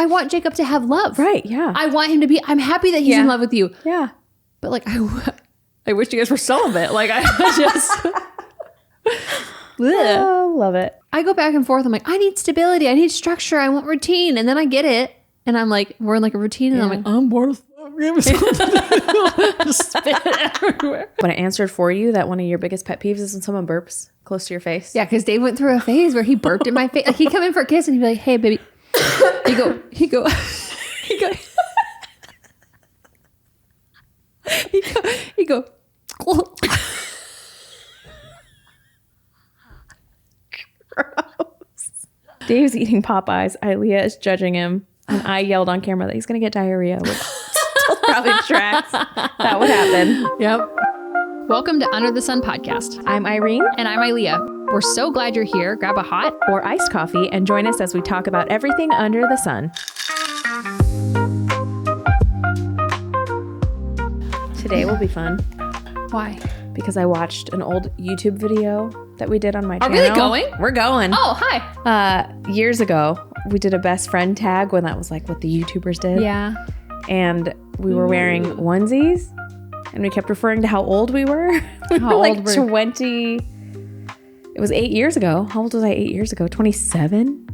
I want Jacob to have love. Right. Yeah. I want him to be, I'm happy that he's in love with you. Yeah. But like, I wish you guys were celibate. Like I just, Oh, love it. I go back and forth. I'm like, I need stability. I need structure. I want routine. And then I get it. And I'm like, we're in like a routine. And I'm like, I'm bored of just spit everywhere. But I answered for you that one of your biggest pet peeves is when someone burps close to your face. Yeah, because Dave went through a phase where he burped in my face. Like he'd come in for a kiss and he'd be like, hey, baby. He'd go. He'd go. Gross. Dave's eating Popeyes. Ilea is judging him. And I yelled on camera that he's going to get diarrhea, which still probably tracks. That would happen. Yep. Welcome to Under the Sun podcast. I'm Irene. And I'm Ilea. We're so glad you're here. Grab a hot or iced coffee and join us as we talk about everything under the sun. Today will be fun. Why? Because I watched an old YouTube video that we did on my channel. Are we going? We're going. Oh, hi. Years ago, we did a best friend tag when that was like what the YouTubers did. Yeah. And we were wearing onesies and we kept referring to how old we were. We were like 20. It was 8 years ago. How old was I 8 years ago? 27?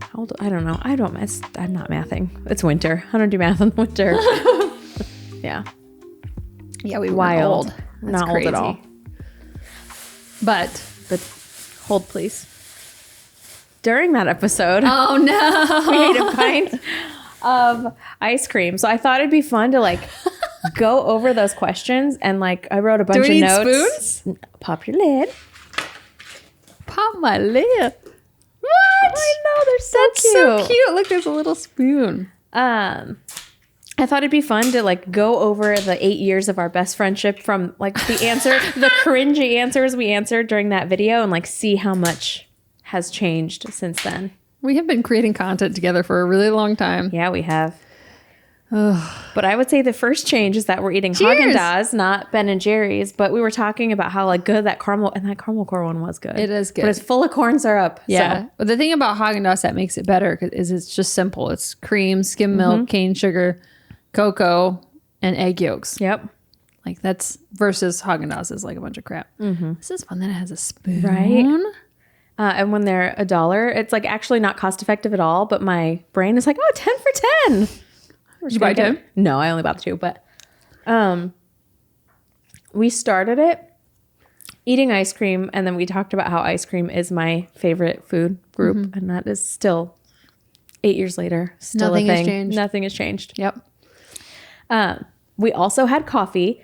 How old? I don't know. I'm not mathing. It's winter. I don't do math in winter. Yeah. Yeah, we were old. That's not crazy. Old at all. But hold please. During that episode, oh no, we ate a pint of ice cream. So I thought it'd be fun to like go over those questions and like I wrote a bunch of notes. Spoons? Pop your lid. Pop my lid. What? I know, they're so That's cute. so cute. Look, there's a little spoon. I thought it'd be fun to like go over the 8 years of our best friendship from like the cringy answers we answered during that video and like see how much has changed since then. We have been creating content together for a really long time. Yeah, we have. But I would say the first change is that we're eating Haagen-Dazs, not Ben and Jerry's. But we were talking about how like good that caramel corn one was good. It is good. But it's full of corn syrup. Yeah. So. But the thing about Haagen-Dazs that makes it better is it's just simple. It's cream, skim milk, cane sugar, cocoa, and egg yolks. Yep. Like that's versus Haagen-Dazs is like a bunch of crap. This is fun that it has a spoon. Right. And when they're $1, it's like actually not cost effective at all. But my brain is like, oh, 10 for 10. Did you buy 10? No, I only bought the 2. But we started it eating ice cream. And then we talked about how ice cream is my favorite food group. And that is still 8 years later. Still Nothing a thing. has changed. Nothing has changed. Yep. We also had coffee.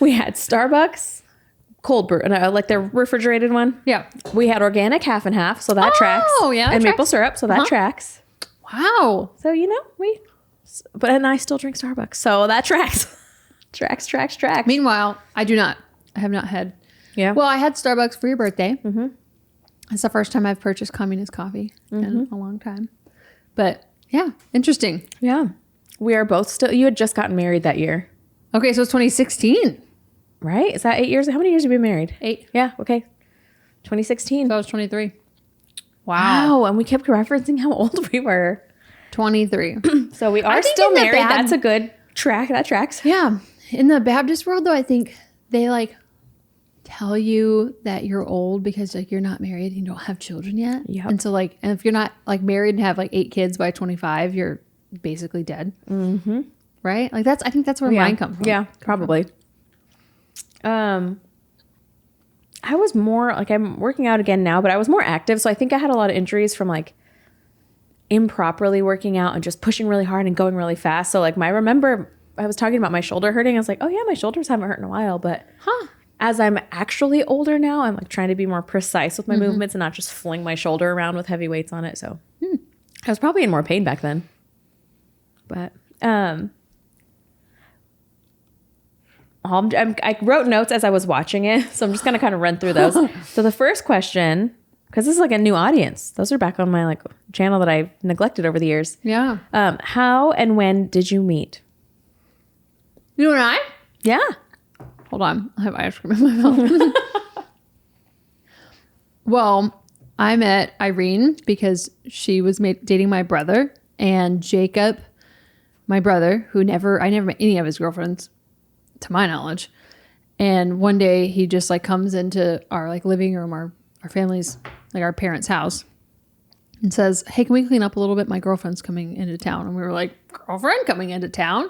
We had Starbucks cold brew, and like the refrigerated one. Yeah. We had organic half and half, so that tracks. Oh, yeah. And maple syrup, so that tracks. Wow. So, and I still drink Starbucks, so that tracks. tracks. Meanwhile, I have not had. Yeah. Well, I had Starbucks for your birthday. Mm-hmm. It's the first time I've purchased communist coffee in a long time. But yeah, interesting. Yeah. We are both still, you had just gotten married that year. Okay, so it's 2016. Right? Is that 8 years? How many years have you been married? 8. Yeah, okay. 2016. So I was 23. Wow. And we kept referencing how old we were. 23. So we are still married. That's a good track. That tracks. Yeah. In the Baptist world, though, I think they like tell you that you're old because like you're not married and you don't have children yet. Yep. And so like, and if you're not like married and have like 8 kids by 25, you're basically dead. Mm-hmm. Right? Like I think that's where mine comes from. Yeah, probably. I was more like, I'm working out again now, but I was more active. So I think I had a lot of injuries from like improperly working out and just pushing really hard and going really fast. So like I remember I was talking about my shoulder hurting. I was like, oh yeah, my shoulders haven't hurt in a while. But as I'm actually older now, I'm like trying to be more precise with my movements and not just fling my shoulder around with heavy weights on it. So I was probably in more pain back then. But I wrote notes as I was watching it, so I'm just going to kind of run through those. So the first question, because this is like a new audience. Those are back on my like channel that I've neglected over the years. Yeah. How and when did you meet? You and I? Yeah. Hold on. I have ice cream in my mouth. Well, I met Irene because she was dating my brother, and Jacob, my brother, who I never met any of his girlfriends to my knowledge. And one day he just like comes into our like living room, our family's, like our parents' house, and says, "Hey, can we clean up a little bit? My girlfriend's coming into town." And we were like, "Girlfriend coming into town?"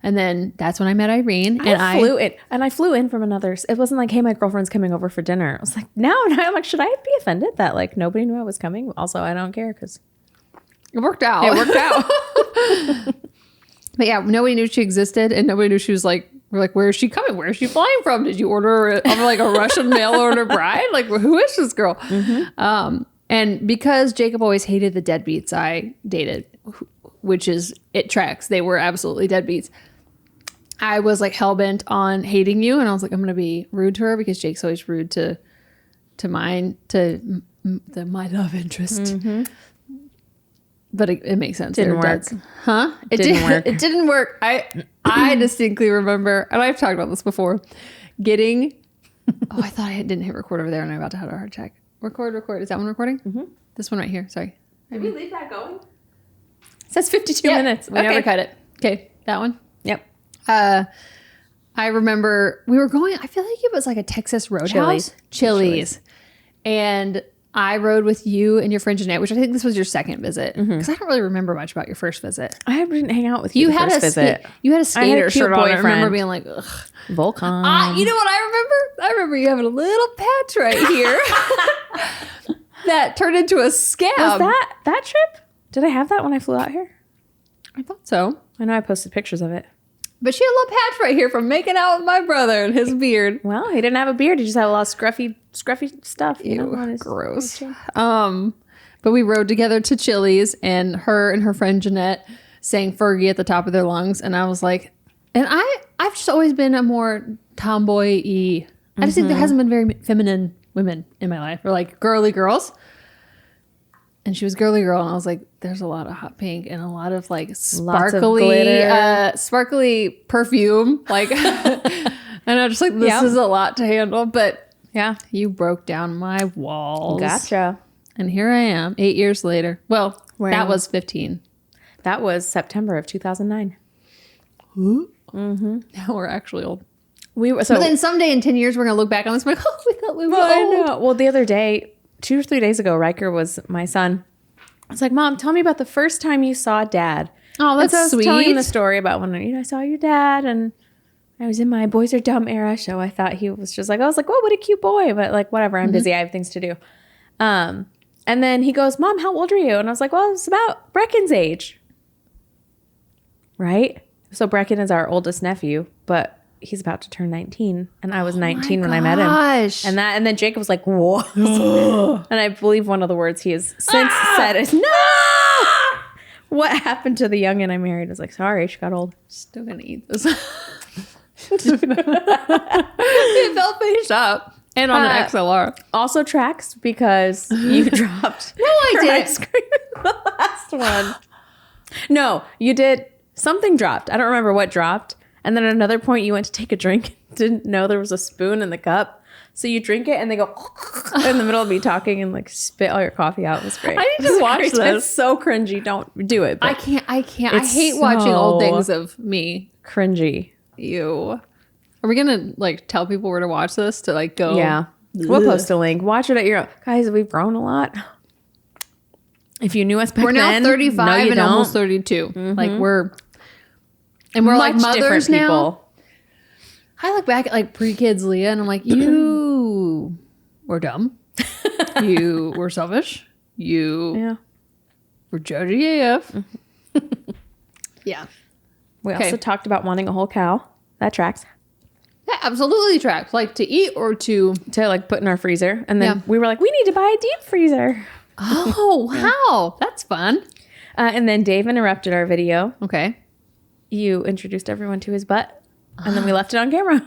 And then that's when I met Irene. I flew in from another. It wasn't like, "Hey, my girlfriend's coming over for dinner." I was like, no. And I'm like, should I be offended that like nobody knew I was coming? Also, I don't care because it worked out. It worked out. But yeah, nobody knew she existed, and nobody knew she was like, we're like, "Where is she coming? Where is she flying from? Did you order like a Russian mail order bride? Like, who is this girl?" Mm-hmm. And because Jacob always hated the deadbeats I dated, which is, it tracks. They were absolutely deadbeats. I was like hell-bent on hating you, and I was like, I'm going to be rude to her because Jake's always rude to my love interest. Mm-hmm. But it makes sense. Didn't work. Huh? It didn't work. It didn't work. I distinctly remember, and I've talked about this before, getting, I thought I didn't hit record over there, and I'm about to have a heart attack. Record. Is that one recording? Mm-hmm. This one right here. Sorry. Did we leave that going? It says 52 minutes. We never cut it. Okay. That one? Yep. I remember we were going, I feel like it was like a Texas roadhouse. Chili's. And I rode with you and your friend Jeanette, which I think this was your second visit. Because I don't really remember much about your first visit. I didn't hang out with you had first visit. You had a skater shirt on. I remember being like, ugh. Volcom. You know what I remember? I remember you having a little patch right here that turned into a scab. Was that trip? Did I have that when I flew out here? I thought so. I know I posted pictures of it. But she had a little patch right here from making out with my brother and his beard. Well, he didn't have a beard. He just had a lot of scruffy stuff. Ew, gross. But we rode together to Chili's, and her friend Jeanette sang Fergie at the top of their lungs. And I was like, and I've just always been a more tomboy-y. I just think there hasn't been very feminine women in my life, or like girly girls. And she was girly girl, and I was like, there's a lot of hot pink and a lot of like sparkly perfume. Like, and I'm just like, this is a lot to handle. But yeah, you broke down my walls. Gotcha. And here I am 8 years later. Well, that was 15. That was September of 2009. Mm-hmm. Now we're actually old. But then someday in 10 years, we're going to look back on this and be like, oh, we thought we were old. I know. Well, the other day, 2 or 3 days ago, Riker was my son. I was like, Mom, tell me about the first time you saw Dad. Oh, that's so sweet. I was telling him the story about when I saw your dad, and I was in my Boys Are Dumb era, so I thought he was just like, I was like, oh, what a cute boy. But like, whatever, I'm busy. I have things to do. And then he goes, Mom, how old are you? And I was like, well, it's about Brecken's age. Right? So Brecken is our oldest nephew, but he's about to turn 19, and I was 19 when I met him. And then Jacob was like, "Whoa!" And I believe one of the words he has since said is "No." What happened to the youngin I married? I was like, sorry, she got old. Still gonna eat this. It fell face up and on an XLR. Also tracks because you dropped. No, I didn't. Ice cream the last one. No, you did. Something dropped. I don't remember what dropped. And then at another point, you went to take a drink, didn't know there was a spoon in the cup. So you drink it, and they go in the middle of me talking and like spit all your coffee out. It was great. I need to watch this. It's so cringy. Don't do it. I can't. I hate watching old things of me. Cringy. Ew. Are we gonna like tell people where to watch this to like go? Yeah. We'll post a link. Watch it at your own. Guys, we've grown a lot. If you knew us back we're now then, 35 and almost 32. Mm-hmm. Like we're like mothers now. People. I look back at like pre-kids Leah, and I'm like, you were dumb. You were selfish. You were judgy AF. Yeah. We also talked about wanting a whole cow. That tracks. That absolutely tracks. Like to eat or to like put in our freezer. And then we were like, we need to buy a deep freezer. Oh, wow. That's fun. And then Dave interrupted our video. Okay. You introduced everyone to his butt, and then we left it on camera.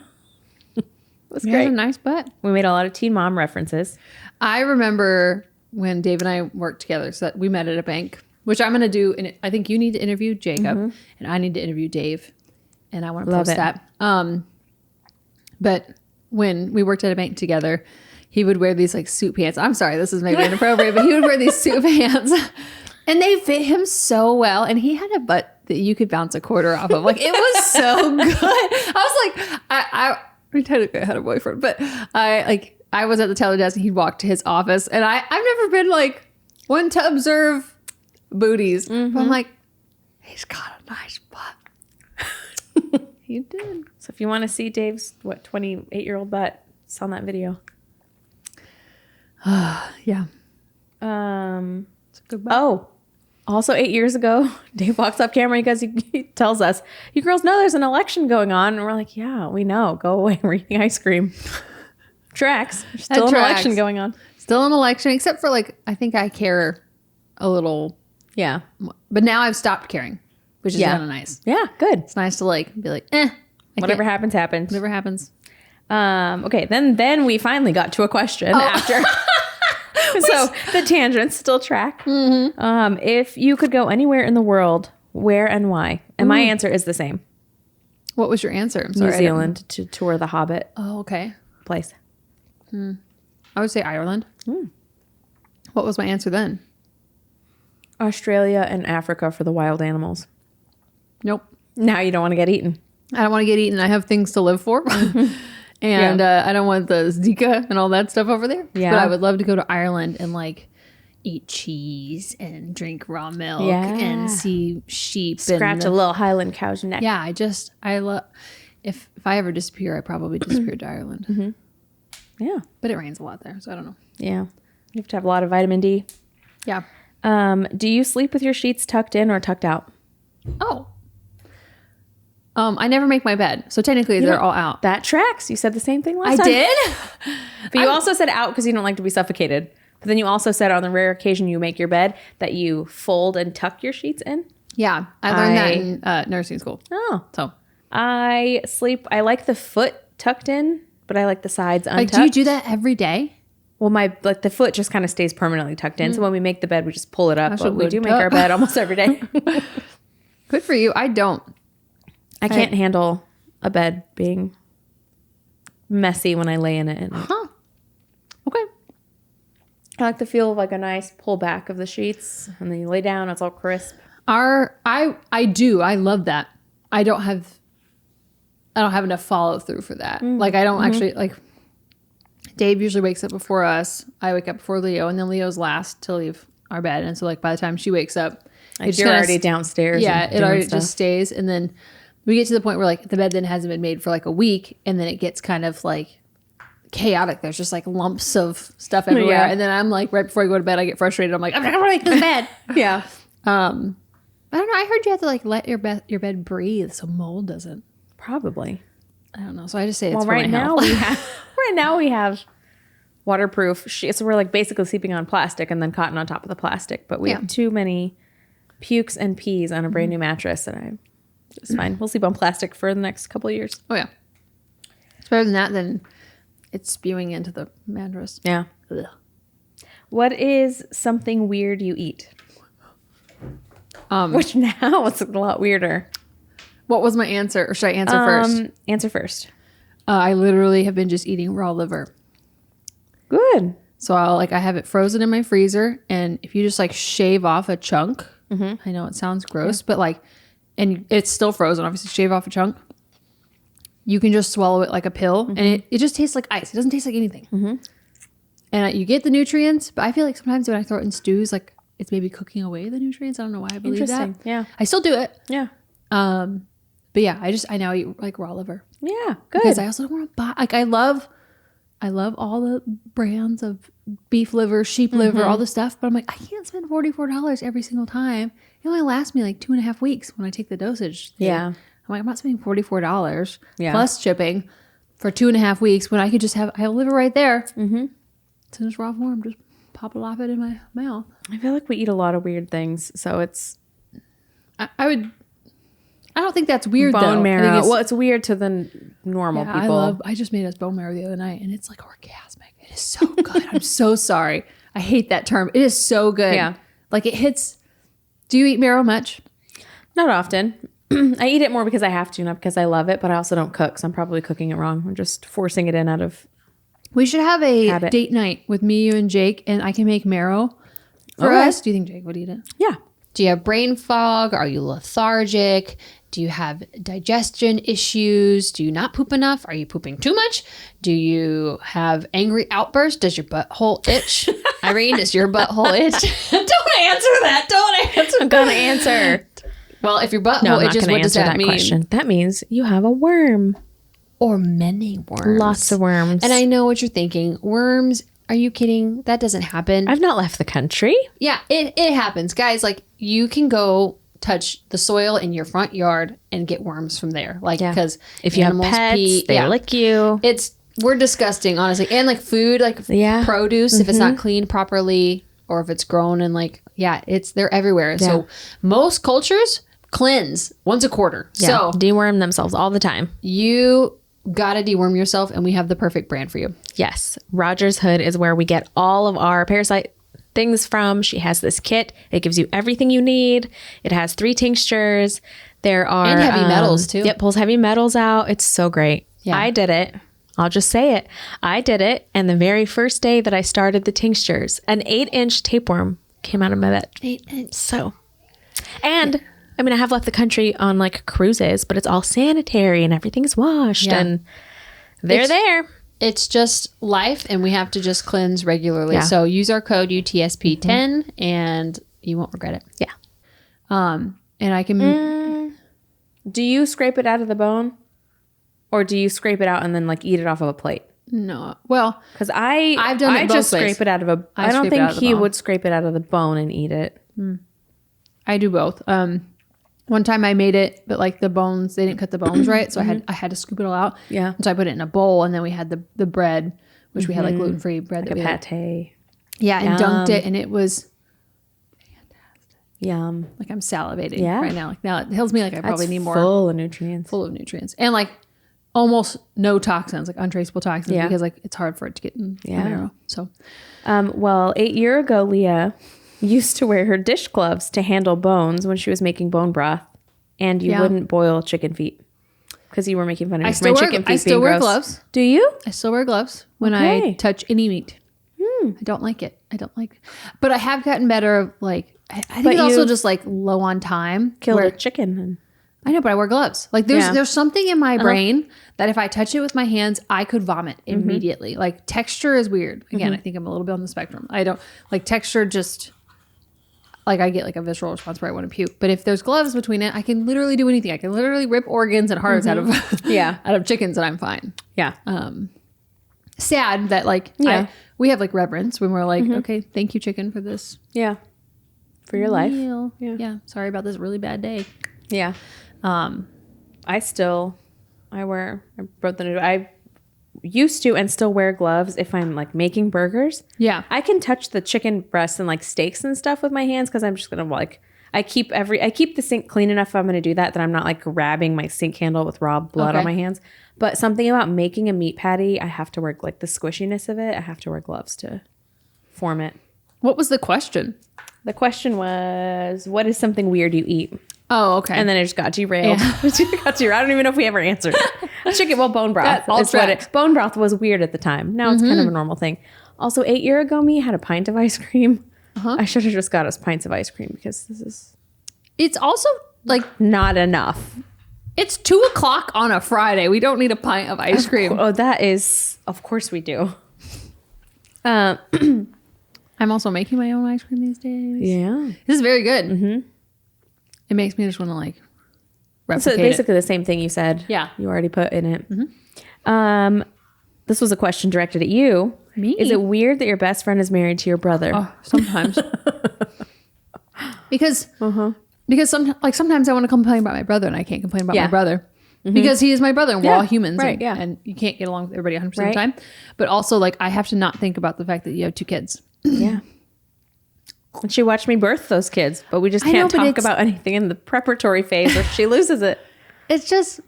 It was great. He has a nice butt. We made a lot of Teen Mom references. I remember when Dave and I worked together, so that we met at a bank, which I'm going to do. And I think you need to interview Jacob, and I need to interview Dave, and I want to post that. But when we worked at a bank together, he would wear these like suit pants. I'm sorry, this is maybe inappropriate, but he would wear these suit pants and they fit him so well. And he had a butt that you could bounce a quarter off of. Like it was so good. I was like, I technically had a boyfriend, but I was at the teller desk and he'd walk to his office and I've never been like one to observe booties. But I'm like, he's got a nice butt. He did. So if you want to see Dave's 28-year-old butt, it's on that video. Yeah. It's a good butt. Oh, also 8 years ago, Dave walks off camera because he tells us, "You girls know there's an election going on," and we're like, "Yeah, we know. Go away. We're eating ice cream." Tracks. There's still an election going on. Still an election, except for like I think I care a little. Yeah. But now I've stopped caring, which is kind of nice. Yeah, good. It's nice to like be like, whatever happens, happens. Whatever happens. Okay, then we finally got to a question after. So the tangents still track. If you could go anywhere in the world, where and why? And my answer is the same. What was your answer? I'm sorry. New Zealand to tour the Hobbit. Oh, okay. Place. I would say Ireland. What was my answer then? Australia and Africa for the wild animals. Nope. Now you don't want to get eaten. I don't want to get eaten. I have things to live for. And I don't want the Zika and all that stuff over there. Yeah. But I would love to go to Ireland and like eat cheese and drink raw milk and see sheep. Scratch a little Highland cow's neck. Yeah, I love, if I ever disappear, I probably disappear to Ireland. Yeah. But it rains a lot there, so I don't know. Yeah. You have to have a lot of vitamin D. Yeah. Do you sleep with your sheets tucked in or tucked out? Oh. I never make my bed, so technically they're all out. That tracks. You said the same thing last time. I did? But you also said out because you don't like to be suffocated. But then you also said on the rare occasion you make your bed that you fold and tuck your sheets in. Yeah. I learned that in nursing school. Oh. So I like the foot tucked in, but I like the sides untucked. Like, do you do that every day? Well, the foot just kind of stays permanently tucked in. So when we make the bed, we just pull it up. But we do make our bed almost every day. Good for you. I don't. I can't handle a bed being messy when I lay in it at night. Okay. I like the feel of like a nice pull back of the sheets, and then you lay down, it's all crisp. I do. I love that. I don't have enough follow through for that. Like I don't actually like. Dave usually wakes up before us. I wake up before Leo, and then Leo's last to leave our bed. And so like by the time she wakes up, you're already downstairs. Yeah, it already just stays, and then we get to the point where like the bed then hasn't been made for like a week, and then it gets kind of like chaotic. There's just like lumps of stuff everywhere, and then I'm like right before I go to bed, I get frustrated. I'm like, I'm not gonna make this bed. Yeah. I don't know. I heard you have to like let your bed breathe so mold doesn't. Probably. I don't know. So I just say it's for right my now health. Right now we have waterproof sheets. So we're like basically sleeping on plastic and then cotton on top of the plastic. But we have too many pukes and pees on a brand new mattress, and it's fine. We'll sleep on plastic for the next couple of years. Oh yeah. It's better than that than it's spewing into the mattress. Yeah. Ugh. What is something weird you eat? Which now it's a lot weirder. What was my answer? Or should I answer first? Answer first. I literally have been just eating raw liver. Good. So I have it frozen in my freezer, and if you just like shave off a chunk, I know it sounds gross, but like, and it's still frozen, obviously shave off a chunk, you can just swallow it like a pill, and it just tastes like ice. It doesn't taste like anything. And you get the nutrients, but I feel like sometimes when I throw it in stews, like it's maybe cooking away the nutrients. I don't know why I believe that. Yeah. I still do it. Yeah. But yeah, I now eat like raw liver. Yeah. Good. Because I also don't want to buy, like I love all the brands of beef liver, sheep liver, all the stuff. But I'm like, I can't spend $44 every single time. It only lasts me like 2.5 weeks when I take the dosage thing. Yeah. I'm like, I'm not spending $44 plus shipping for 2.5 weeks when I could just I have liver right there. It's in its raw form. Just pop it off it in my mouth. I feel like we eat a lot of weird things. So it's... I don't think that's weird, bone marrow. Well, it's weird to the normal people. I just made us bone marrow the other night, and it's like orgasmic. It is so good. I'm so sorry. I hate that term. It is so good. Yeah. Like it hits. Do you eat marrow much? Not often. I eat it more because I have to, not because I love it, but I also don't cook, so I'm probably cooking it wrong. I'm just forcing it in out of We should have a Habit. date night with me, you, and Jake, and I can make marrow for Okay. us. Do you think Jake would eat it? Yeah. Do you have brain fog? Are you lethargic? Do you have digestion issues? Do you not poop enough? Are you pooping too much? Do you have angry outbursts? Does your butthole itch? Irene, does your butthole itch? Don't answer that. Don't answer. I'm going to answer. Well, if your butthole No, I'm not itches, going to what does answer that that mean? question. That means you have a worm. Or many worms. Lots of worms. And I know what you're thinking. Worms? Are you kidding? That doesn't happen. I've not left the country. Yeah, it happens. Guys, like, you can go touch the soil in your front yard and get worms from there. Like, because if you have pets, they lick you. We're disgusting, honestly. And like food, like produce, if it's not cleaned properly or if it's grown and like, they're everywhere. Yeah. So most cultures cleanse once a quarter. Yeah. So Deworm themselves all the time. you gotta deworm yourself, and we have the perfect brand for you. Yes. ROGERSHOOD is where we get all of our parasite things from. She has this kit. It gives you everything you need. It has 3 tinctures. There are... And heavy metals, too. Yep, pulls heavy metals out. It's so great. Yeah. I did it. I'll just say it. I did it. And the very first day that I started the tinctures, an 8-inch tapeworm came out of my butt. 8 inch. So... And... I mean, I have left the country on like cruises, but it's all sanitary and everything's washed and they're there. It's just life, and we have to just cleanse regularly. Yeah. So use our code UTSP10 and you won't regret it. Yeah. And I can... Do you scrape it out of the bone, or do you scrape it out and then like eat it off of a plate? No. Well, Because I've done it I both just ways. scrape it out of a. I don't scrape it out think of the he bone. would scrape it out of the bone and eat it. I do both. One time I made it, but like the bones, they didn't cut the bones right. So I had to scoop it all out. Yeah. And so I put it in a bowl, and then we had the bread, which we had like gluten-free bread. Like that we a had. pate. Yeah. And dunked it, and it was Yum. like, I'm salivating Yeah. right now. Like now it tells me like I probably need more. Full of nutrients. Full of nutrients. And like almost no toxins, like untraceable toxins, Yeah. because like it's hard for it to get in the marrow. So Well, 8 years ago, Leah used to wear her dish gloves to handle bones when she was making bone broth, and you wouldn't boil chicken feet because you were making fun of my chicken feet I still being wear gross. gloves. Do you? I still wear gloves when I Okay. touch any meat. I don't like it. But I have gotten better of like, I think it's also just like low on time. Killed where- a chicken. And I know, but I wear gloves. Like there's something in my brain that if I touch it with my hands, I could vomit immediately. Like texture is weird. Again, I think I'm a little bit on the spectrum. I don't like texture, just like I get like a visceral response where I want to puke. But if there's gloves between it, I can literally do anything. I can literally rip organs and hearts out of out of chickens, and I'm fine. yeah. Sad that like we have like reverence when we're like, okay, thank you, chicken, for this Yeah. For your life. meal. Yeah. Yeah. Sorry about this really bad day. Yeah. I used to and still wear gloves if I'm like making burgers. Yeah. I can touch the chicken breasts and like steaks and stuff with my hands because I'm just gonna like I keep the sink clean enough if I'm gonna do that I'm not like grabbing my sink handle with raw blood on my hands. But something about making a meat patty, I have to wear like the squishiness of it. I have to wear gloves to form it. What was the question? The question was, what is something weird you eat? Oh, okay. And then it just got derailed. I don't even know if we ever answered it. Chicken, well, bone broth. That all is what tracks. bone broth was weird at the time. Now it's kind of a normal thing. Also, 8 years ago, me had a pint of ice cream. I should have just got us pints of ice cream because this is It's also like not enough. it's 2:00 on a Friday. We don't need a pint of ice cream. Oh, that is, of course we do. I'm also making my own ice cream these days. Yeah. This is very good. It makes me just want to like So replicate basically the same thing you said. Yeah. You already put in it. This was a question directed at you. Me? Is it weird that your best friend is married to your brother? Oh, sometimes. because sometimes I want to complain about my brother and I can't complain about my brother. Because he is my brother and we're all humans. right, and, and you can't get along with everybody 100% of the Right. time. But also like I have to not think about the fact that you have 2 kids. Yeah. And she watched me birth those kids, but we just I know, can't but talk it's- about anything in the preparatory phase or she loses it. It's just,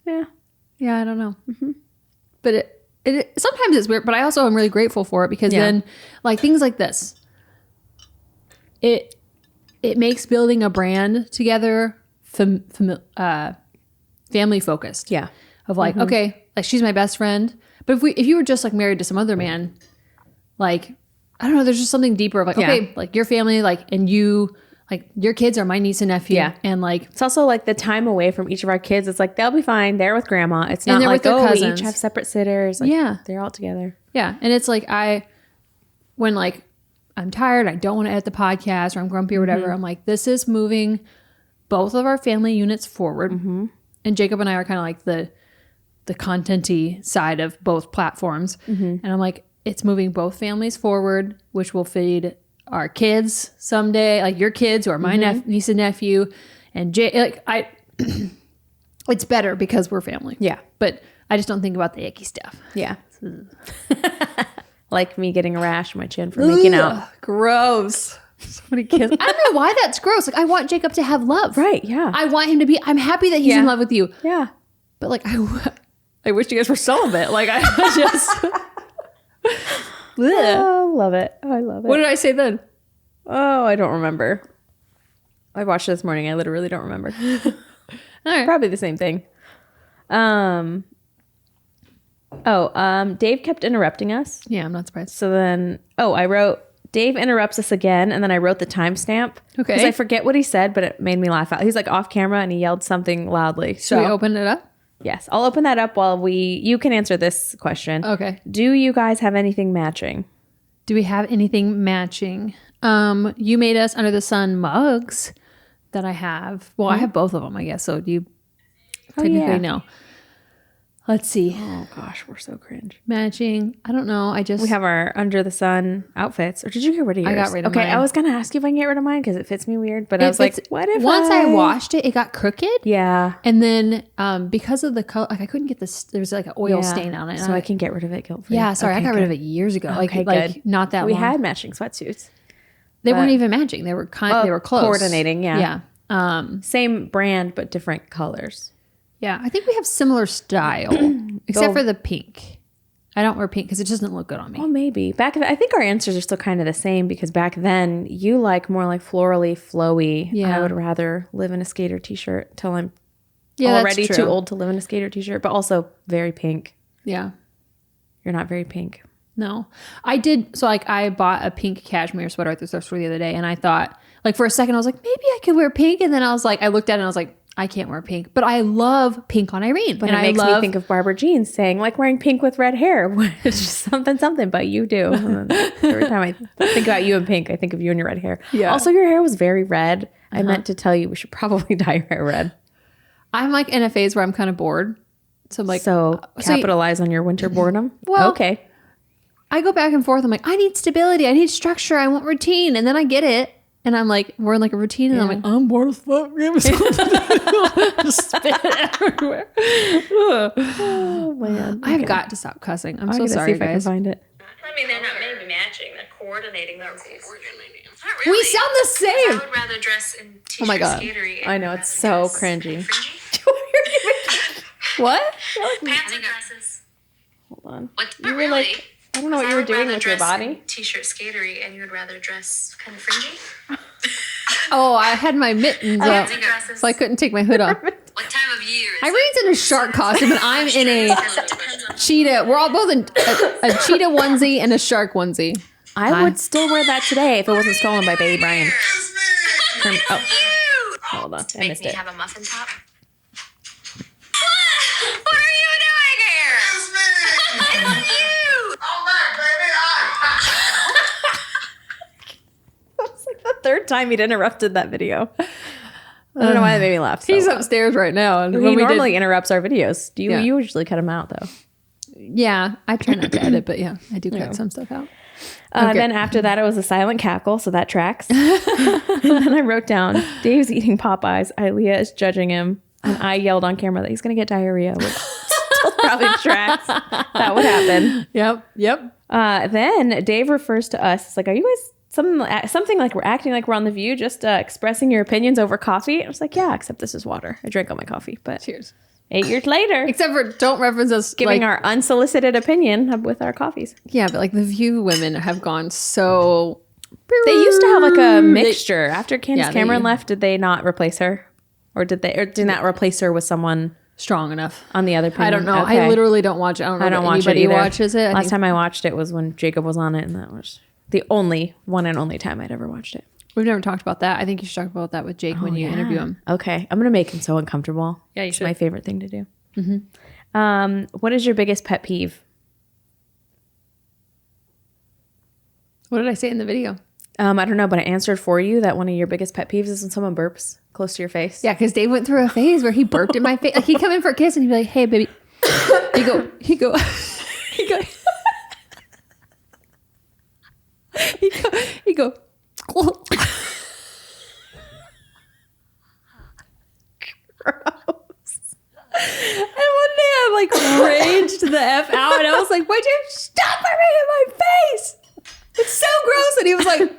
Yeah. yeah, I don't know. But it sometimes it's weird, but I also am really grateful for it because then like things like this, it makes building a brand together family focused. Yeah. Of like, okay, like she's my best friend, But if you were just like married to some other man, like, I don't know, there's just something deeper of like, okay, like your family, like, and you, like your kids are my niece and nephew. Yeah. And like, it's also like the time away from each of our kids. It's like, they'll be fine. They're with grandma. It's not like, we each have separate sitters. Like, they're all together. Yeah. And it's like, when like I'm tired, I don't want to edit the podcast or I'm grumpy or whatever. I'm like, this is moving both of our family units forward. And Jacob and I are kind of like the content-y side of both platforms. And I'm like, it's moving both families forward, which will feed our kids someday, like your kids who are my niece and nephew. And it's better because we're family. Yeah. But I just don't think about the icky stuff. Yeah. Like me getting a rash on my chin for making out. Gross. So many kids. I don't know why that's gross. Like, I want Jacob to have love. Right. Yeah. I want him to be, I'm happy that he's in love with you. Yeah. But like, I wish you guys were celibate. Like, I just... Oh, love it. Oh, I love it. What did I say then? Oh, I don't remember. I watched it this morning. I literally don't remember. All right. Probably the same thing. Dave kept interrupting us. Yeah, I'm not surprised. So then, I wrote, Dave interrupts us again, and then I wrote the timestamp. Okay. Because I forget what he said, but it made me laugh out. He's like off camera, and he yelled something loudly. Should we open it up? Yes, I'll open that up while you can answer this question. Okay. Do you guys have anything matching? Do we have anything matching? You made us Under the Sun mugs that I have. Well, I have both of them, I guess. So do you technically know? Let's see. Oh gosh, we're so cringe. Matching. I don't know. We have our Under the Sun outfits. Or did you get rid of yours? I got rid of mine. Okay, I was gonna ask you if I can get rid of mine because it fits me weird, but I was like, what if once I washed it got crooked? Yeah. And then because of the color, like I couldn't get this. There was like an oil stain on it, so I can get rid of it guilt-free. Yeah, sorry, I got rid of it years ago. Okay, like not that long. We had matching sweatsuits. They weren't even matching. They were they were close. Coordinating. Yeah. Yeah. Same brand but different colors. Yeah, I think we have similar style, except for the pink. I don't wear pink because it just doesn't look good on me. Well, maybe. I think our answers are still kind of the same because back then you like more like florally, flowy. Yeah. I would rather live in a skater t-shirt until I'm already too old to live in a skater t-shirt, but also very pink. Yeah. You're not very pink. No. I did. So like I bought a pink cashmere sweater at the thrift store the other day and I thought, like for a second I was like, maybe I could wear pink. And then I was like, I looked at it and I was like, I can't wear pink, but I love pink on Irene. But it makes me think of Barbara Jean saying like wearing pink with red hair. It's just something, but you do. Every time I think about you in pink, I think of you and your red hair. Yeah. Also, your hair was very red. I meant to tell you we should probably dye your hair red. I'm like in a phase where I'm kind of bored. So I'm like, capitalize on your winter boredom. Well, okay. I go back and forth. I'm like, I need stability. I need structure. I want routine. And then I get it. And I'm like, we're in like a routine, and I'm like, I'm bored as fuck. Just spit everywhere. Oh man, I've got to stop cussing. I'm so sorry, guys. I can find it. I mean, they're not maybe matching. They're coordinating those. Really. We sound the same. I would rather dress in t-shirt skatery. I know, it's so cringy. What? Pants and dresses. Hold on. But really, like, I don't know what you were doing with your body. T-shirt skatery, and you would rather dress kind of fringy. Oh, I had my mittens up, so I couldn't take my hood off. What time of year? Irene's in a shark costume, and I'm in a cheetah. We're all both in a cheetah onesie and a shark onesie. I would still wear that today if it wasn't stolen by Baby Brian. Hold on, I missed it. Have a muffin top. What are you doing here? I love you. It's like the third time he'd interrupted that video. I don't know why that made me laugh. He's upstairs right now. And he normally interrupts our videos. Do you usually cut him out though? Yeah, I try not to edit, but yeah, I do cut some stuff out. Then after that, it was a silent cackle, so that tracks. And then I wrote down, Dave's eating Popeyes. Ilea is judging him. And I yelled on camera that he's going to get diarrhea, which still probably tracks. That would happen. Yep. Then Dave refers to us. It's like, are you guys something like we're acting like we're on The View, just expressing your opinions over coffee? I was like, yeah, except this is water. I drank all my coffee, but cheers. 8 years later. Except for don't reference us giving our unsolicited opinion with our coffees. Yeah, but like The View women have gone so... They used to have like a mixture. After Candace Cameron left, did they not replace her? Or did not replace her with someone strong enough on the other opinion. I don't know. Okay. I literally don't watch it. I don't know if watch anybody it either. watches it. Last time I watched it was when Jacob was on it, and that was the only one and only time I'd ever watched it. We've never talked about that. I think you should talk about that with Jake when you interview him. Okay. I'm going to make him so uncomfortable. Yeah, you It's should. my favorite thing to do. What is your biggest pet peeve? What did I say in the video? I don't know, but I answered for you that one of your biggest pet peeves is when someone burps close to your face. Yeah, because Dave went through a phase where he burped in my face. Like he'd come in for a kiss and he'd be like, "Hey, baby," he'd go, he'd go, he'd go. Gross. And one day I like raged the F out and I was like, "Would you stop burping in my face? It's so gross." And he was like,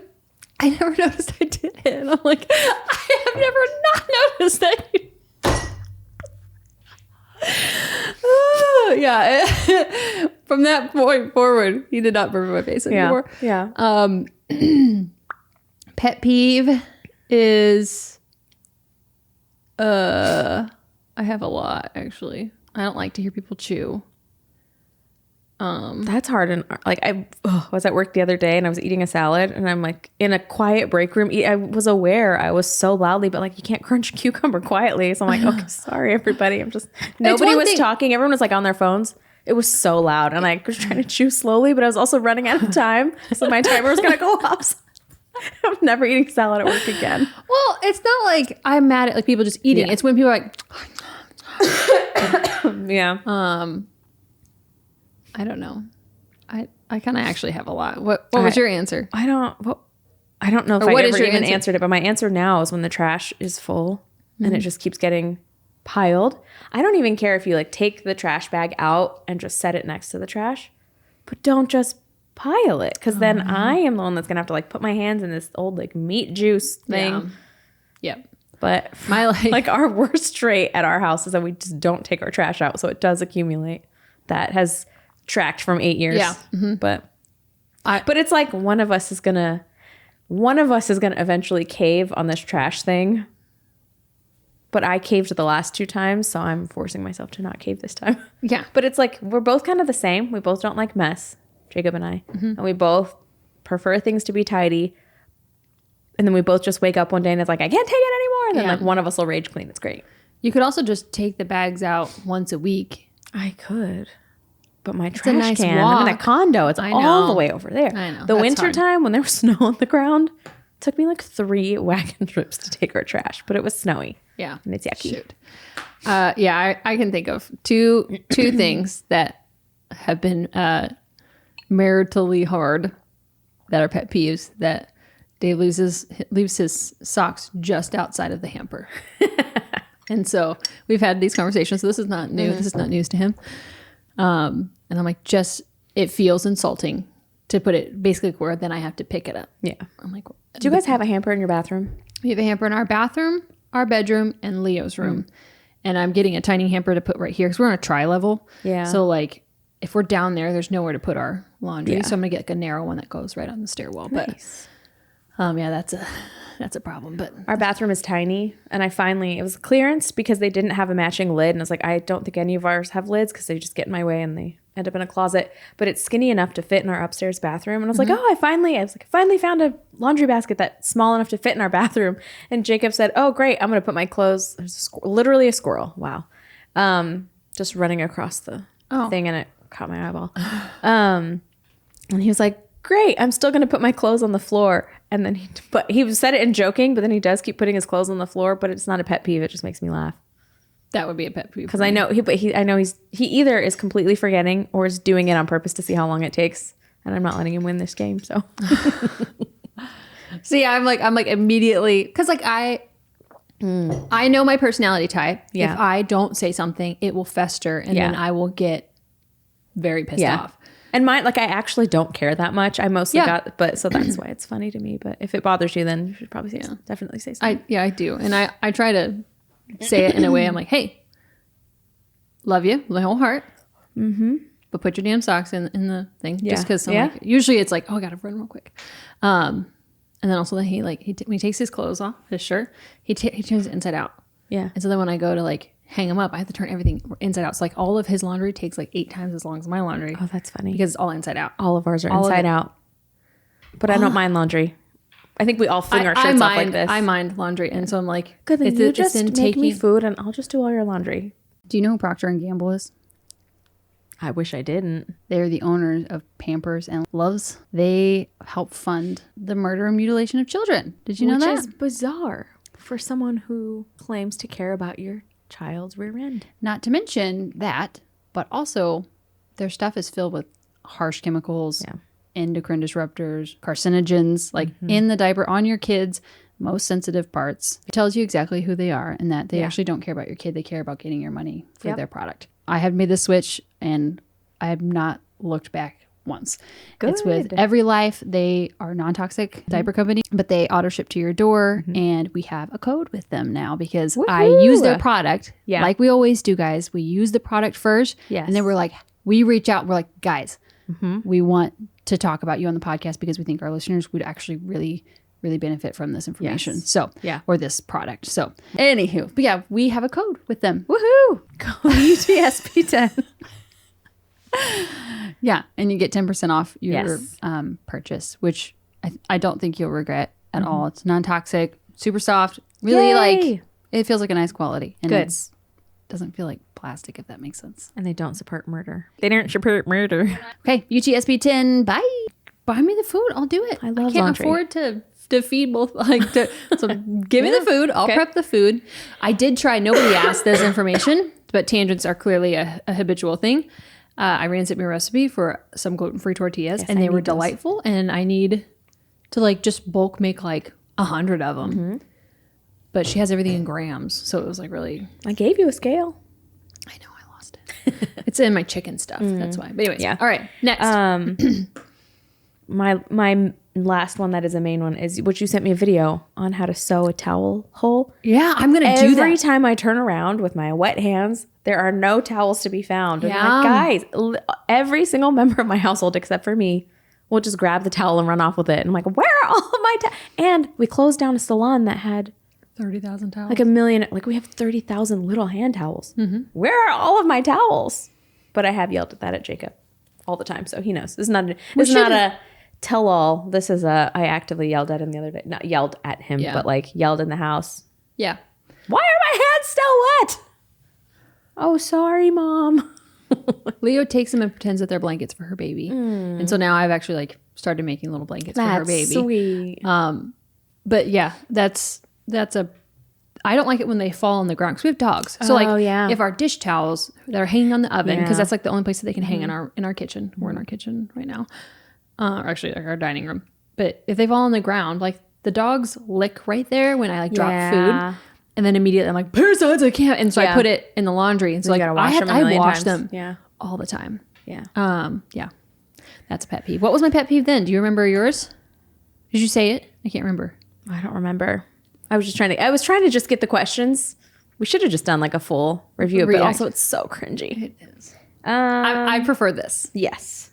"I never noticed I did it." And I'm like, "I have never not noticed that you." Yeah. From that point forward, he did not burp in my face anymore. Yeah. Pet peeve is I have a lot actually. I don't like to hear people chew. That's hard. And like I was at work the other day and I was eating a salad and I'm like in a quiet break room. I was aware I was so loudly, but like you can't crunch a cucumber quietly. So I'm like, okay, sorry everybody. Nobody was talking. Everyone was like on their phones. It was so loud and I was trying to chew slowly, but I was also running out of time. So my timer was going to go off. So I'm never eating salad at work again. Well, it's not like I'm mad at like people just eating. Yeah. It's when people are like, Yeah. I don't know. I kind of actually have a lot. What was your answer? I don't know if Or what I is ever your even answer? answered it, but my answer now is when the trash is full and it just keeps getting piled. I don't even care if you like take the trash bag out and just set it next to the trash, but don't just pile it because then I am the one that's gonna have to like put my hands in this old like meat juice thing. Yeah. But My like our worst trait at our house is that we just don't take our trash out, so it does accumulate. That has tracked from 8 years. Yeah. But it's like one of us is gonna eventually cave on this trash thing. But I caved the last 2 times, so I'm forcing myself to not cave this time. Yeah. But it's like we're both kind of the same. We both don't like mess, Jacob and I. And we both prefer things to be tidy. And then we both just wake up one day and it's like, I can't take it anymore. And then like one of us will rage clean. It's great. You could also just take the bags out once a week. I could. But my a trash nice can, I'm in a walk. condo. It's I all the know. way over there. I know. The That's winter hard. time when there was snow on the ground, it took me like 3 wagon trips to take our trash. But it was snowy. Yeah. And it's yucky. Shoot. Yeah, I can think of two things that have been maritally hard that are pet peeves that Dave leaves his socks just outside of the hamper. And so we've had these conversations. So this is not new. This is not news to him. And I'm like, it feels insulting to put it basically where then I have to pick it up. Yeah. I'm like, Do you guys have a hamper in your bathroom? we have a hamper in our bathroom, our bedroom, and Leo's room. And I'm getting a tiny hamper to put right here because we're on a tri-level. Yeah. So like if we're down there, there's nowhere to put our laundry. So I'm gonna get like a narrow one that goes right on the stairwell. Nice. But yeah, that's a problem. But Our bathroom is tiny, and it was clearance because they didn't have a matching lid. And I was like, I don't think any of ours have lids because they just get in my way and they end up in a closet. But it's skinny enough to fit in our upstairs bathroom. And I was like, I finally found a laundry basket that's small enough to fit in our bathroom. And Jacob said, oh, great, I'm going to put my clothes. There's literally a squirrel. Wow. Just running across the thing, and it caught my eyeball. And he was like, great, I'm still going to put my clothes on the floor. And then he said it in joking, but then he does keep putting his clothes on the floor. But it's not a pet peeve. It just makes me laugh that would be a pet peeve. because I know he either is completely forgetting or is doing it on purpose to see how long it takes. And I'm not letting him win this game. So See, I'm like immediately because like I know my personality type. Yeah. If I don't say something, it will fester, and then I will get very pissed off. And mine, like, I actually don't care that much. I mostly so that's why it's funny to me. But if it bothers you, then you should probably definitely say something. I do. And I try to say it in a way I'm like, hey, love you, my whole heart. But put your damn socks in the thing. Just because like, usually it's like, oh, I got to run real quick. And then also when he takes his clothes off, his shirt, he turns it inside out. Yeah. And so then when I go to like hang them up, I have to turn everything inside out. So like all of his laundry takes like 8 times as long as my laundry. Oh, that's funny. Because it's all inside out. All of ours are inside out. But I don't mind laundry. I think we all fling our shirts off like this. I mind laundry. And so I'm like, good, then you just make me food and I'll just do all your laundry. Do you know who Procter & Gamble is? I wish I didn't. They're the owners of Pampers and Loves. They help fund the murder and mutilation of children. Did you know that? Which is bizarre for someone who claims to care about your child's rear end. Not to mention that, but also their stuff is filled with harsh chemicals, endocrine disruptors, carcinogens, like in the diaper, on your kids' most sensitive parts. It tells you exactly who they are and that they actually don't care about your kid. They care about getting your money for their product. I have made the switch and I have not looked back once. Good. It's with EVERYLIFE. They are non-toxic diaper company, but they auto ship to your door and we have a code with them now because I use their product like we always do, guys. We use the product first and then we're like, we reach out. We're like, guys, we want to talk about you on the podcast because we think our listeners would actually really benefit from this information. So, or this product. So, anywho, but yeah, we have a code with them. Woohoo! Code UTSP10. Yeah, and you get 10% off your purchase, which I don't think you'll regret at all. It's non-toxic, super soft, really like, it feels like a nice quality. And it doesn't feel like plastic, if that makes sense. And they don't support murder. They don't support murder. Okay, UTSP10, bye. Buy me the food, I'll do it. I love can't laundry. afford to feed both, so give me the food, I'll prep the food. I did try, nobody asked this information, but tangents are clearly a habitual thing. I ransomed me a recipe for some gluten-free tortillas and they were delightful and I need to like just bulk make like 100 of them. But she has everything in grams, so it was like really... I gave you a scale. I know, I lost it. It's in my chicken stuff, that's why. But anyways, all right, next. My last one that is a main one is what you sent me a video on how to sew a towel hole. Yeah, I'm going to do that. Every time I turn around with my wet hands, there are no towels to be found. And I'm like, guys, every single member of my household except for me will just grab the towel and run off with it. And I'm like, where are all of my towels? And we closed down a salon that had 30,000 towels. Like a million, like we have 30,000 little hand towels. Where are all of my towels? But I have yelled at that at Jacob all the time, so he knows. This is not a tell-all. This is I actively yelled at him the other day. Not yelled at him, but like yelled in the house. Yeah. Why are my hands still wet? Oh, sorry, Mom. Leo takes them and pretends that they're blankets for her baby. And so now I've actually like started making little blankets for her baby. Sweet. But yeah, that's a... I don't like it when they fall on the ground because we have dogs. So if our dish towels that are hanging on the oven, because that's like the only place that they can hang in our kitchen. We're in our kitchen right now. Or actually like our dining room. But if they fall on the ground, like the dogs lick right there when I like drop food. And then immediately I'm like, parasites, I can't. And so I put it in the laundry. And so like I wash them all the time. Yeah. That's a pet peeve. What was my pet peeve then? Do you remember yours? Did you say it? I can't remember. I don't remember. I was trying to just get the questions. We should have just done like a full review, but also it's so cringy. It is. I prefer this. Yes.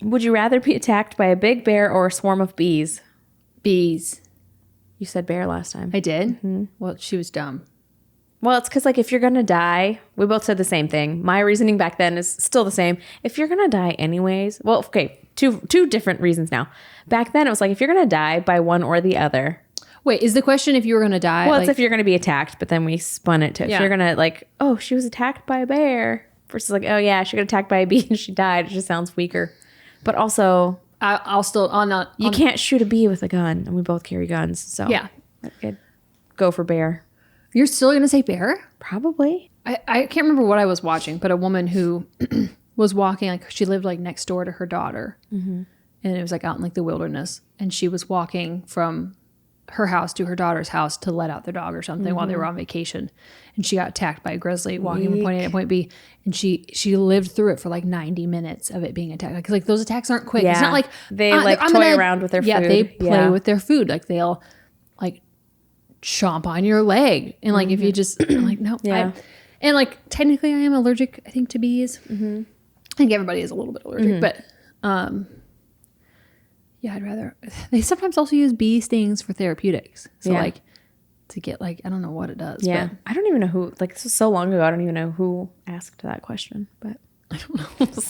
Would you rather be attacked by a big bear or a swarm of bees? Bees. You said bear last time. I did? Well, she was dumb. Well, it's because like if you're going to die, we both said the same thing. My reasoning back then is still the same. If you're going to die anyways, well, okay, two different reasons now. Back then it was like if you're going to die by one or the other. Wait, is the question if you were going to die? Well, it's if you're going to be attacked, but then we spun it to if you're going to like, oh, she was attacked by a bear versus like, oh yeah, she got attacked by a bee and she died. It just sounds weaker. But also... I'll still... You can't shoot a bee with a gun, and we both carry guns, so... Yeah. I'd go for bear. You're still going to say bear? Probably. I can't remember what I was watching, but a woman who was walking, like she lived like next door to her daughter. And it was like out in like the wilderness. And she was walking from her house to her daughter's house to let out their dog or something while they were on vacation. And she got attacked by a grizzly walking from point A to point B. And she lived through it for like 90 minutes of it being attacked. Like those attacks aren't quick. It's not like they like toy around with their food. Yeah, they play with their food. Like they'll like chomp on your leg. And like if you just I'm like, no. And like technically I am allergic, I think, to bees. I think everybody is a little bit allergic. But yeah, I'd rather... They sometimes also use bee stings for therapeutics. So like to get like, I don't know what it does. Yeah. But I don't even know who, like, this was so long ago. I don't even know who asked that question, but I don't know.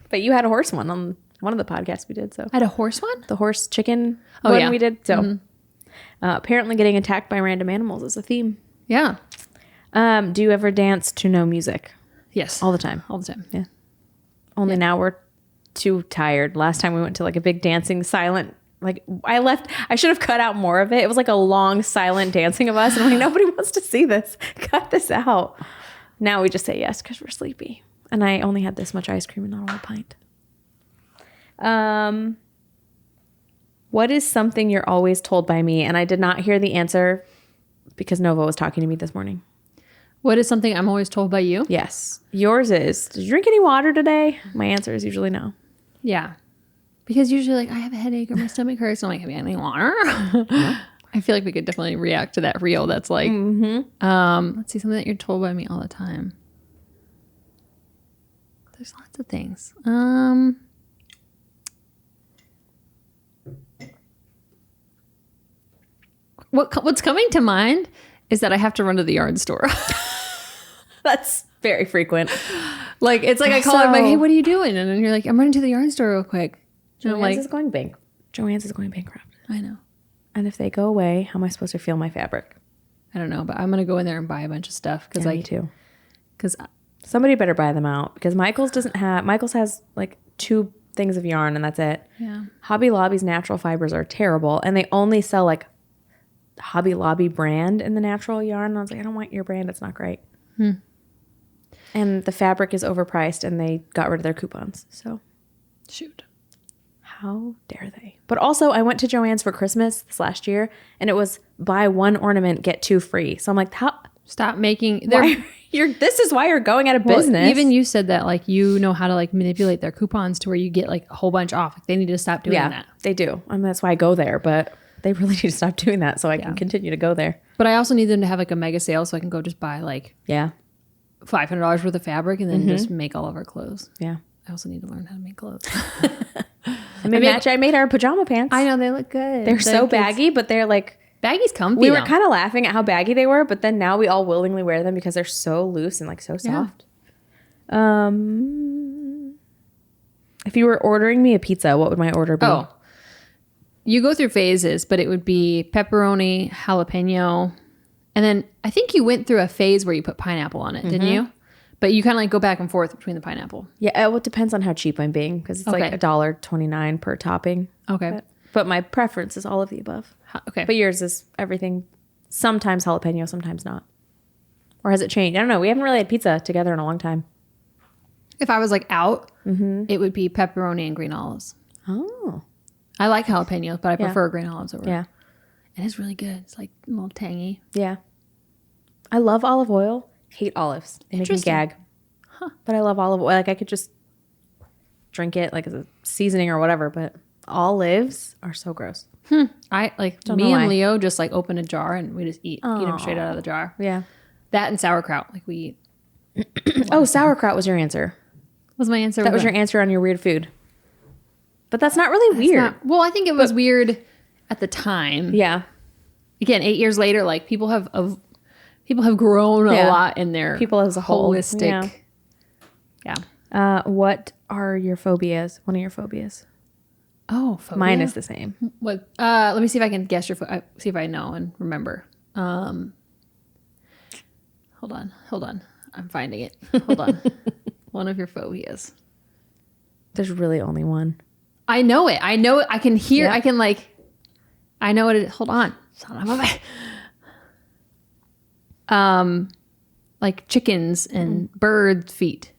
but you had a horse one on one of the podcasts we did. So I had a horse one? the horse chicken Oh, one yeah. we did. So apparently getting attacked by random animals is a theme. Yeah. Do you ever dance to no music? Yes. All the time. All the time. Yeah. Only now we're too tired. Last time we went to like a big dancing silent, like I should have cut out more of it. It was like a long silent dancing of us. And I'm like, nobody wants to see this. Cut this out. Now we just say yes because we're sleepy. And I only had this much ice cream and not a whole pint. What is something you're always told by me? And I did not hear the answer because Nova was talking to me this morning. What is something I'm always told by you? Yes. Yours is, did you drink any water today? My answer is usually no. Yeah. Because usually like I have a headache or my stomach hurts. And I'm like, have you had any water? I feel like we could definitely react to that reel. That's like, let's see, something that you're told by me all the time. There's lots of things. What's coming to mind is that I have to run to the yard store. That's very frequent. Like, it's like I call it, I'm like, hey, what are you doing? And then you're like, I'm running to the yard store real quick. And I'm Joann's like, is going bankrupt. Joann's is going bankrupt. I know. And if they go away, how am I supposed to feel my fabric? I don't know, but I'm going to go in there and buy a bunch of stuff. Because Me too. Because Somebody better buy them out because Michael's has like 2 things of yarn and that's it. yeah. Hobby Lobby's natural fibers are terrible and they only sell like Hobby Lobby brand in the natural yarn. And I was like, I don't want your brand. It's not great. And the fabric is overpriced and they got rid of their coupons. So Shoot. how dare they? But also I went to Joann's for Christmas this last year and it was buy 1 ornament, get 2 free. So I'm like, Stop making... this is why you're going out of Well, business. even you said that, like, you know how to, like, manipulate their coupons to where you get, like, a whole bunch off. Like, they need to stop doing that. They do. I mean, that's why I go there, but they really need to stop doing that so I can continue to go there. But I also need them to have, like, a mega sale so I can go just buy, like, Yeah. $500 worth of fabric and then just make all of our clothes. Yeah. I also need to learn how to make clothes. I made our pajama pants. I know, they look good. They're so baggy, but they're like... Baggy's comfy, We were though. kind of laughing at how baggy they were, but then now we all willingly wear them because they're so loose and like so soft. If you were ordering me a pizza, what would my order be? Oh. You go through phases, but it would be pepperoni, jalapeno. And then I think you went through a phase where you put pineapple on it, didn't you? But you kind of like go back and forth between the pineapple. Yeah, well, it depends on how cheap I'm being because it's like $1.29 per topping. Okay. But my preference is all of the above. Okay. But yours is everything, sometimes jalapeno, sometimes not. Or has it changed? I don't know. We haven't really had pizza together in a long time. If I was like out, it would be pepperoni and green olives. Oh. I like jalapenos, but I prefer green olives over. Yeah. And it's really good. It's like a little tangy. Yeah. I love olive oil. Hate olives. They make me gag. But I love olive oil. Like I could just drink it like as a seasoning or whatever, but olives are so gross. I like Don't me know and why. Leo just like open a jar and we just eat them straight out of the jar. Yeah. That and sauerkraut, like we eat. Oh, sauerkraut was your answer. Was my answer? That was your answer on your weird food. But that's not really weird. Well, I think it was weird at the time. Yeah. Again, 8 years later, like people have grown a lot in their People as a whole. holistic. Yeah. What are your phobias? One of your phobias. Oh, phobia? Mine is the same. What? Let me see if I can guess see if I know and remember. Hold on. I'm finding it. Hold on. One of your phobias. There's really only one. I know it. I can hear. Yeah. I can like. I know what it is. Hold on. Son of a. Like chickens and bird feet.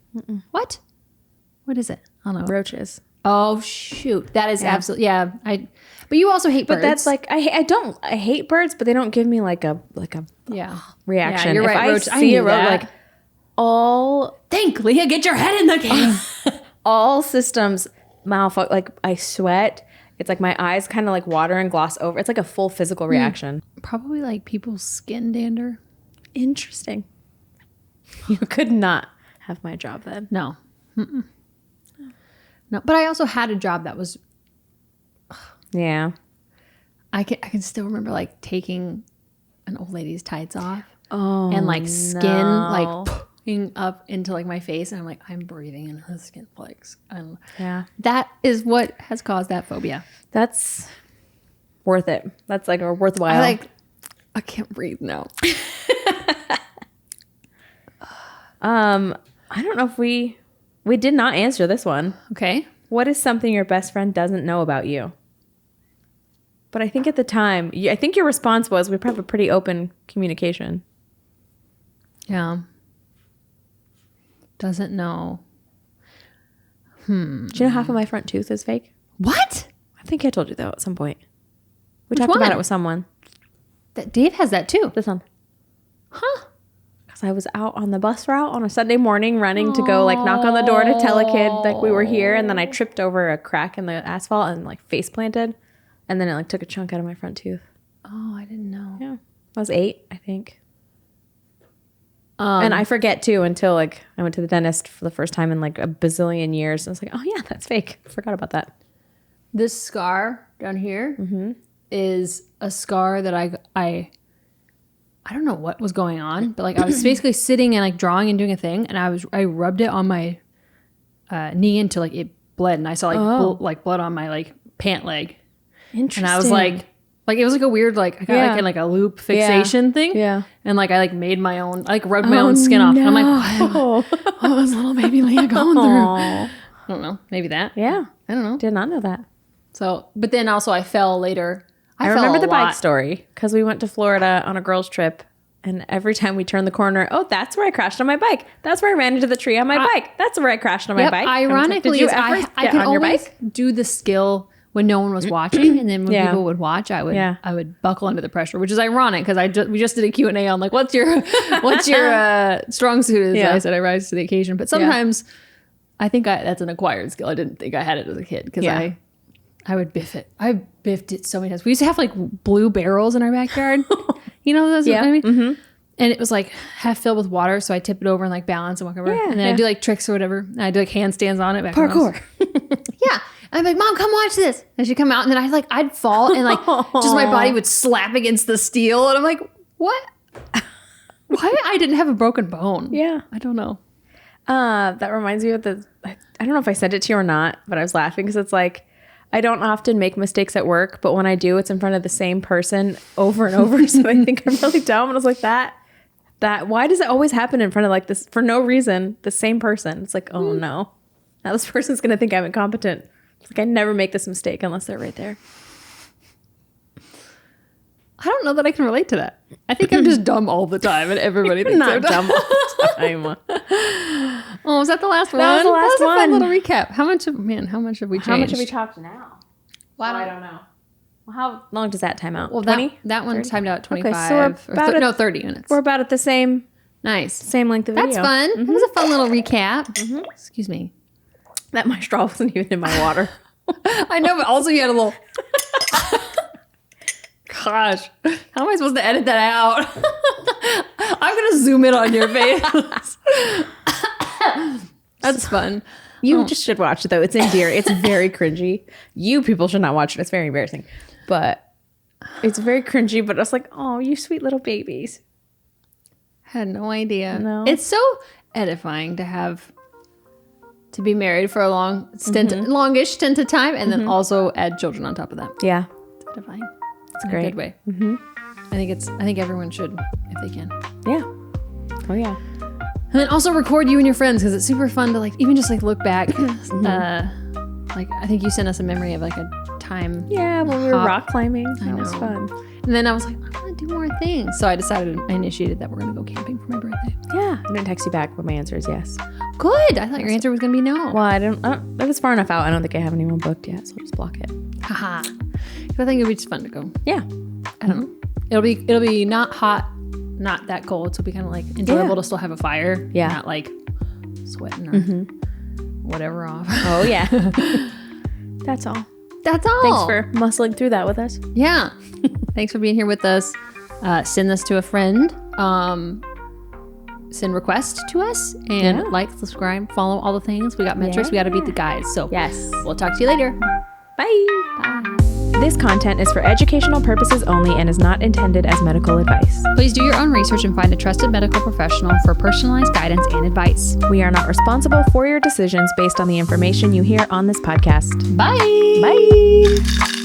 What? What is it? I don't know. Roaches. Oh shoot! That is absolutely But you also hate birds. But that's like I hate birds, but they don't give me like a reaction. Yeah, you're right. If Roach. I see a roach, that. like all Think, Leah, get your head in the game. all systems malfunction. Like I sweat. It's like my eyes kind of like water and gloss over. It's like a full physical reaction. Probably like people's skin dander. Interesting. You could not have my job then. No. No, but I also had a job that was. Yeah. I can still remember like taking an old lady's tights off. Oh, and like skin like pulling up into like my face, and I'm like, I'm breathing in her skin flakes. And that is what has caused that phobia. That's worth it. That's like a worthwhile. I can't breathe now. I don't know if we did not answer this one. Okay. What is something your best friend doesn't know about you? But I think at the time, I think your response was we have a pretty open communication. Yeah. Doesn't know. Do you know half of my front tooth is fake? What? I think I told you that at some point. We Which talked one? about it with someone. That Dave has that too. This one. Huh? Because I was out on the bus route on a Sunday morning running to go like knock on the door to tell a kid like we were here. And then I tripped over a crack in the asphalt and like face planted. And then it like took a chunk out of my front tooth. Oh, I didn't know. Yeah. I was 8, I think. And I forget too until like I went to the dentist for the first time in like a bazillion years. And I was like, oh yeah, that's fake. I forgot about that. This scar down here is a scar that I don't know what was going on, but like I was basically sitting and like drawing and doing a thing, and I rubbed it on my knee until like it bled, and I saw like blood on my like pant leg. Interesting. And I was like it was like a weird like I got like in like a loop fixation thing. Yeah. And like I like made my own, I like rubbed my own skin off. And I'm like, what was little baby Leah going through? I don't know. Maybe that. Yeah. I don't know. Did not know that. So, but then also I fell later. I remember the bike story because we went to Florida on a girls' trip, and every time we turned the corner, oh, that's where I crashed on my bike. That's where I ran into the tree on my bike. That's where I crashed on my bike. Ironically, did you ever I get could on your always bike? do the skill when no one was watching, and then when Yeah. people would watch, I would buckle under the pressure, which is ironic because we just did a Q&A on like what's your strong suit is. Yeah. I said I rise to the occasion, but sometimes I think that's an acquired skill. I didn't think I had it as a kid because I would biff it. I biffed it so many times. We used to have like blue barrels in our backyard. You know those? Yeah. What I mean? Mm-hmm. And it was like half filled with water, so I tip it over and like balance and walk over. Yeah, and then I do like tricks or whatever. And I do like handstands on it. Parkour. Yeah. I'm like, Mom, come watch this. And she'd come out, and then I'd fall, and like just my body would slap against the steel, and I'm like, what? Why I didn't have a broken bone? Yeah. I don't know. That reminds me of I don't know if I sent it to you or not, but I was laughing because it's like, I don't often make mistakes at work, but when I do, it's in front of the same person over and over. So I think I'm really dumb. And I was like, why does it always happen in front of like this for no reason? The same person. It's like, oh no. Now this person's going to think I'm incompetent. It's like, I never make this mistake unless they're right there. I don't know that I can relate to that. I think I'm just dumb all the time, and everybody thinks I'm Not dumb all the time. Oh, was that the last one? That was the last a fun one. little recap. How much have we changed? How much have we talked now? Well, I don't know. Well, how long does that time out? Well, 20? that one's timed out at 25. Okay, so we're about 30 minutes. We're about at the same Nice. length of That's video. fun. That was a fun little recap. Excuse me. That my straw wasn't even in my water. I know, but also you had a little... Gosh, how am I supposed to edit that out? I'm going to zoom in on your face. That's fun. You just should watch it, though. It's endearing. It's very cringy. You people should not watch it. It's very embarrassing. But it's very cringy, but it's like, oh, you sweet little babies. Had no idea. No. It's so edifying to be married for a longish stint of time, and then also add children on top of that. Yeah. It's edifying. It's In great. a good way. I think everyone should if they can. Yeah. Oh, yeah. And then also record you and your friends, because it's super fun to like even just like look back. Like I think you sent us a memory of like a time. Yeah, when we were Hop. rock climbing. That was know. fun. And then I was like, I want to do more things. So I initiated that we're going to go camping for my birthday. Yeah. I didn't text you back, but my answer is yes. Good. I thought your answer was going to be no. Well, I don't if it's far enough out, I don't think I have anyone booked yet, so I'll just block it. Haha. I think it'd be just fun to go. Yeah. I don't know. It'll be not hot, not that cold. So it'll be kind of like enjoyable to still have a fire. Yeah. Not like sweating or whatever off. Oh, yeah. That's all. That's all. Thanks for muscling through that with us. Yeah. Thanks for being here with us. Send this to a friend. Send requests to us and like, subscribe, follow all the things. We got metrics. We got to beat the guys. So Yes. we'll talk to you later. Bye. Bye. This content is for educational purposes only and is not intended as medical advice. Please do your own research and find a trusted medical professional for personalized guidance and advice. We are not responsible for your decisions based on the information you hear on this podcast. Bye. Bye.